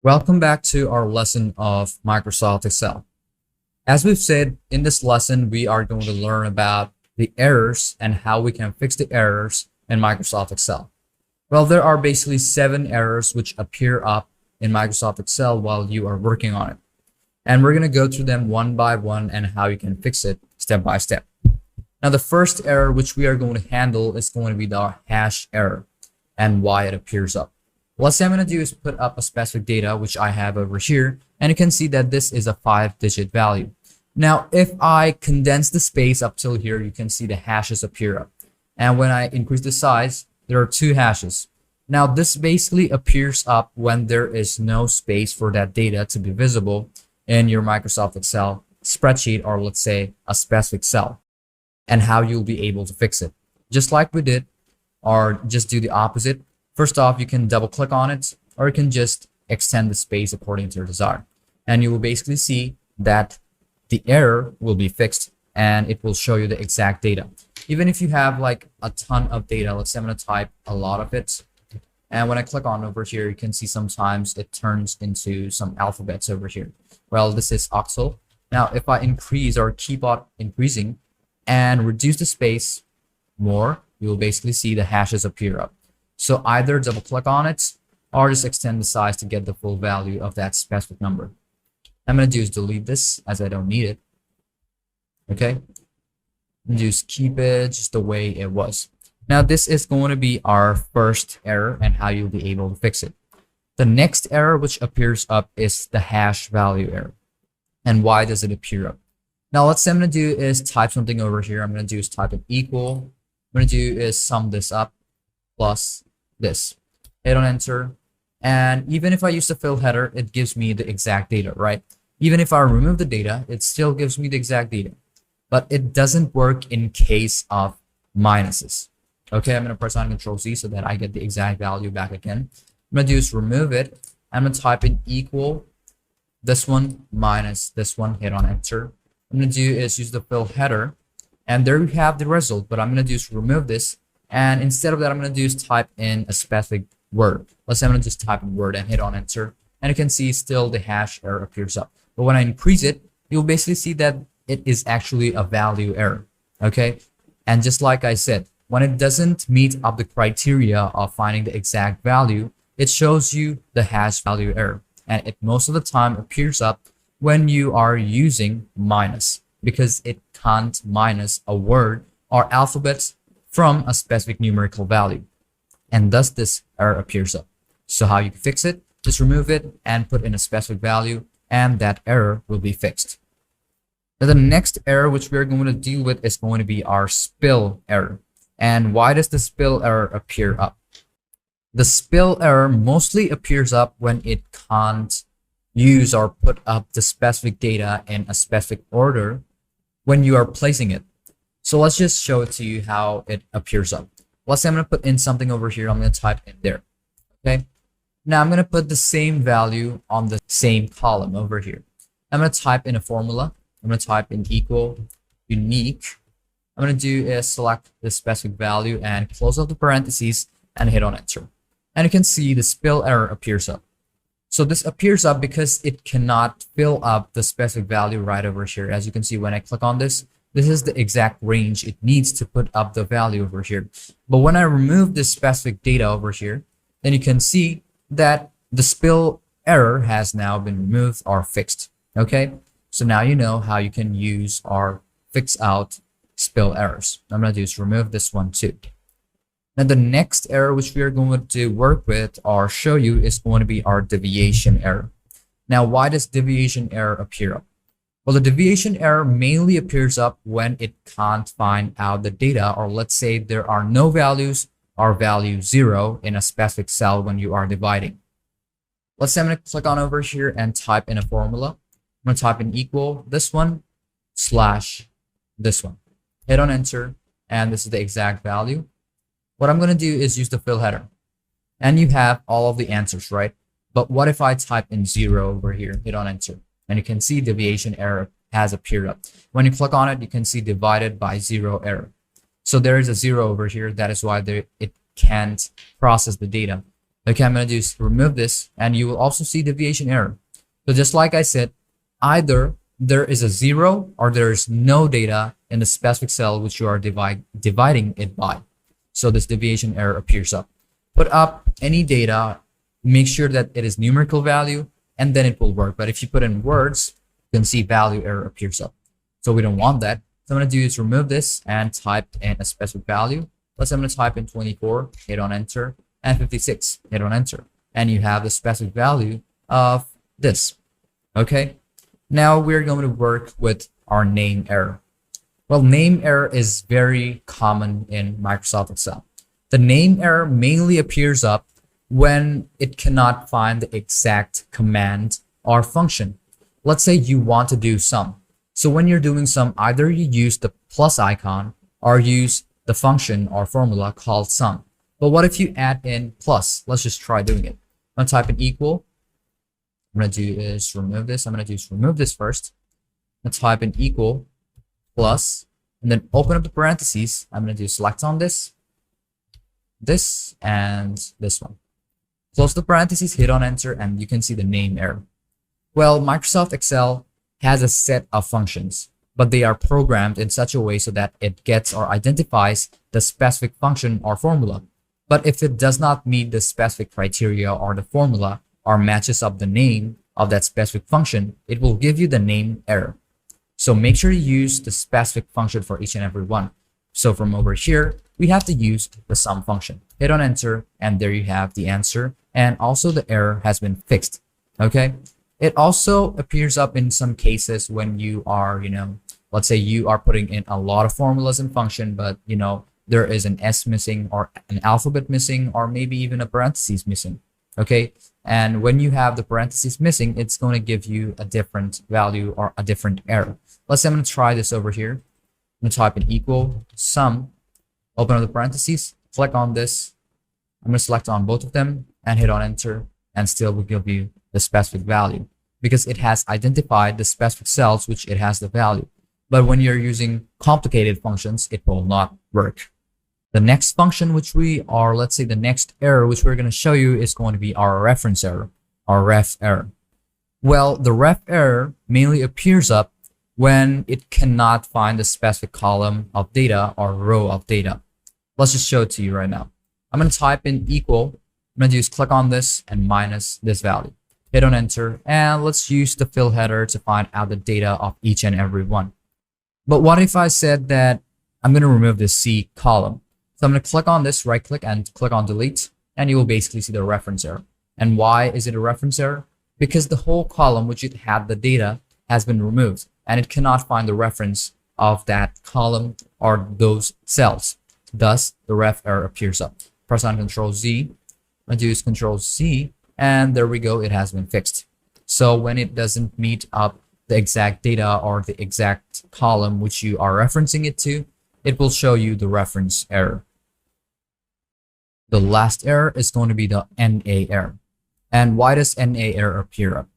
Welcome back to our lesson of Microsoft Excel. As we've said, in this lesson, we are going to learn about the errors and how we can fix the errors in Microsoft Excel. Well, there are basically 7 errors which appear up in Microsoft Excel while you are working on it. And we're going to go through them one by one and how you can fix it step by step. Now, the first error which we are going to handle is going to be the hash error and why it appears up. What I'm going to do is put up a specific data, which I have over here, and you can see that this is a 5-digit value. Now, if I condense the space up till here, you can see the hashes appear up. And when I increase the size, there are 2 hashes. Now, this basically appears up when there is no space for that data to be visible in your Microsoft Excel spreadsheet, or let's say a specific cell, and how you'll be able to fix it. Just like we did, or just do the opposite. First off, you can double click on it, or you can just extend the space according to your desire. And you will basically see that the error will be fixed and it will show you the exact data. Even if you have like a ton of data, let's say I'm going to type a lot of it. And when I click on over here, you can see sometimes it turns into some alphabets over here. Well, this is octal. Now, if I increase or keep on increasing and reduce the space more, you will basically see the hashes appear up. So either double click on it or just extend the size to get the full value of that specific number. I'm going to do is delete this as I don't need it. Okay. And just keep it just the way it was. Now this is going to be our first error and how you'll be able to fix it. The next error which appears up is the hash value error. And why does it appear up? Now let's say I'm going to do is type something over here. I'm going to do is type an equal. I'm going to do is sum this up plus this. Hit on enter, and even if I use the fill header, it gives me the exact data, right? Even if I remove the data, it still gives me the exact data, but it doesn't work in case of minuses. Okay, I'm going to press on Control-C so that I get the exact value back again. I'm going to do is remove it. I'm going to type in equal this one minus this one, hit on enter. I'm going to do is use the fill header, and there we have the result, but I'm going to do is remove this. And instead of that, I'm going to do is type in a specific word. Let's say I'm going to just type in word and hit on enter. And you can see still the hash error appears up. But when I increase it, you'll basically see that it is actually a value error. Okay. And just like I said, when it doesn't meet up the criteria of finding the exact value, it shows you the hash value error. And it most of the time appears up when you are using minus, because it can't minus a word or alphabets from a specific numerical value, and thus this error appears up. So how you can fix it, just remove it and put in a specific value, and that error will be fixed. Now the next error which we're going to deal with is going to be our spill error. And why does the spill error appear up? The spill error mostly appears up when it can't use or put up the specific data in a specific order when you are placing it. So let's just show it to you how it appears up. Let's say I'm going to put in something over here. I'm going to type in there. Okay. Now I'm going to put the same value on the same column over here. I'm going to type in a formula. I'm going to type in equal unique. I'm going to do is select the specific value and close up the parentheses and hit on enter. And you can see the spill error appears up. So this appears up because it cannot fill up the specific value right over here. As you can see, when I click on this, this is the exact range it needs to put up the value over here. But when I remove this specific data over here, then you can see that the spill error has now been removed or fixed. Okay, so now you know how you can use or fix out spill errors. I'm going to do is remove this one too. Now the next error which we are going to work with or show you is going to be our deviation error. Now why does deviation error appear up? Well, the deviation error mainly appears up when it can't find out the data, or let's say there are no values or value 0 in a specific cell when you are dividing. Let's say I'm going to click on over here and type in a formula. I'm going to type in equal this one slash this one. Hit on enter, and this is the exact value. What I'm going to do is use the fill header, and you have all of the answers, right? But what if I type in 0 over here, hit on enter? And you can see deviation error has appeared up. When you click on it, you can see divided by 0 error. So there is a 0 over here. That is why it can't process the data. Okay, I'm going to just remove this, and you will also see deviation error. So just like I said, either there is a 0 or there is no data in the specific cell which you are dividing it by. So this deviation error appears up. Put up any data, make sure that it is numerical value, and then it will work. But if you put in words, you can see value error appears up. So we don't want that. So I'm going to do is remove this and type in a specific value. Let's say I'm going to type in 24, hit on enter, and 56, hit on enter. And you have the specific value of this. Okay. Now we're going to work with our name error. Well, name error is very common in Microsoft Excel. The name error mainly appears up when it cannot find the exact command or function. Let's say you want to do sum. So when you're doing sum, either you use the plus icon or use the function or formula called sum. But what if you add in plus? Let's just try doing it. I'm going to type in equal. I'm going to do is remove this. I'm going to just remove this first. I'm going to type in equal plus, and then open up the parentheses. I'm going to do select on this, and this one. Close the parentheses, hit on enter, and you can see the name error. Well, Microsoft Excel has a set of functions, but they are programmed in such a way so that it gets or identifies the specific function or formula. But if it does not meet the specific criteria or the formula or matches up the name of that specific function, it will give you the name error. So make sure you use the specific function for each and every one. So from over here, we have to use the sum function. Hit on enter, and there you have the answer. And also the error has been fixed. Okay. It also appears up in some cases when you are, let's say you are putting in a lot of formulas and function, but there is an S missing or an alphabet missing, or maybe even a parentheses missing. Okay. And when you have the parentheses missing, it's going to give you a different value or a different error. Let's say I'm going to try this over here. I'm going to type in equal sum, open up the parentheses, click on this. I'm going to select on both of them and hit on enter, and still will give you the specific value because it has identified the specific cells which it has the value. But when you're using complicated functions, it will not work. The next function which let's say the next error which we're going to show you is going to be our reference error, our ref error. Well, the ref error mainly appears up when it cannot find the specific column of data or row of data. Let's just show it to you right now. I'm going to type in equal. I'm going to just click on this and minus this value. Hit on enter, and let's use the fill header to find out the data of each and every one. But what if I said that I'm going to remove this C column? So I'm going to click on this, right click, and click on delete, and you will basically see the reference error. And why is it a reference error? Because the whole column which it had the data has been removed, and it cannot find the reference of that column or those cells. Thus, the ref error appears up. Press on Control Z, and use Control C, and there we go, it has been fixed. So when it doesn't meet up the exact data or the exact column which you are referencing it to, it will show you the reference error. The last error is going to be the NA error. And why does NA error appear up?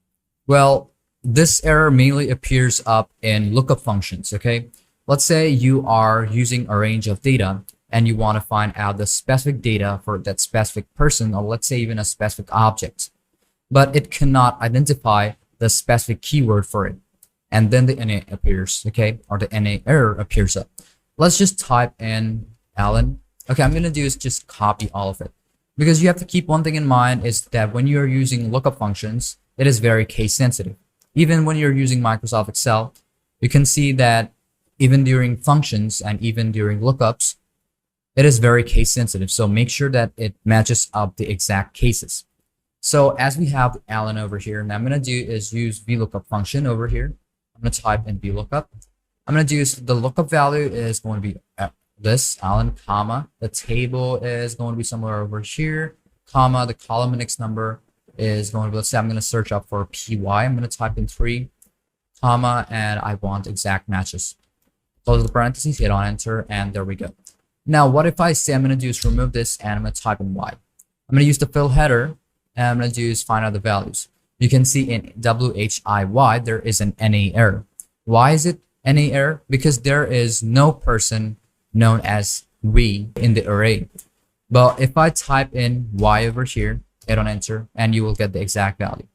Well, this error mainly appears up in lookup functions, okay? Let's say you are using a range of data and you want to find out the specific data for that specific person, or let's say even a specific object, but it cannot identify the specific keyword for it. And then the NA appears, okay? Or the NA error appears up. Let's just type in Alan. Okay, I'm going to do is just copy all of it, because you have to keep one thing in mind is that when you're using lookup functions, it is very case sensitive. Even when you're using Microsoft Excel, you can see that even during functions and even during lookups, it is very case sensitive. So make sure that it matches up the exact cases. So as we have Alan over here, and I'm going to do is use VLOOKUP function over here. I'm going to type in VLOOKUP. I'm going to use the lookup value is going to be this Alan, comma, the table is going to be somewhere over here, comma, the column index number is going to be, let's say I'm going to search up for PY. I'm going to type in 3, comma, and I want exact matches. Close the parentheses, hit on enter, and there we go. Now, what if I say I'm going to do is remove this and I'm going to type in Y. I'm going to use the fill header and I'm going to do is find out the values. You can see in WHIY, there is an NA error. Why is it NA error? Because there is no person known as we in the array. But if I type in Y over here, hit on enter, and you will get the exact value.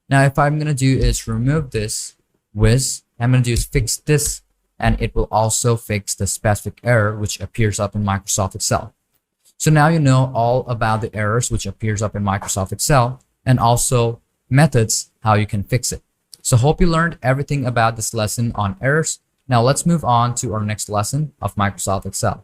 Now, if I'm gonna do is remove this with, I'm gonna do is fix this, and it will also fix the specific error which appears up in Microsoft Excel. So now you know all about the errors which appears up in Microsoft Excel, and also methods how you can fix it. So hope you learned everything about this lesson on errors. Now let's move on to our next lesson of Microsoft Excel.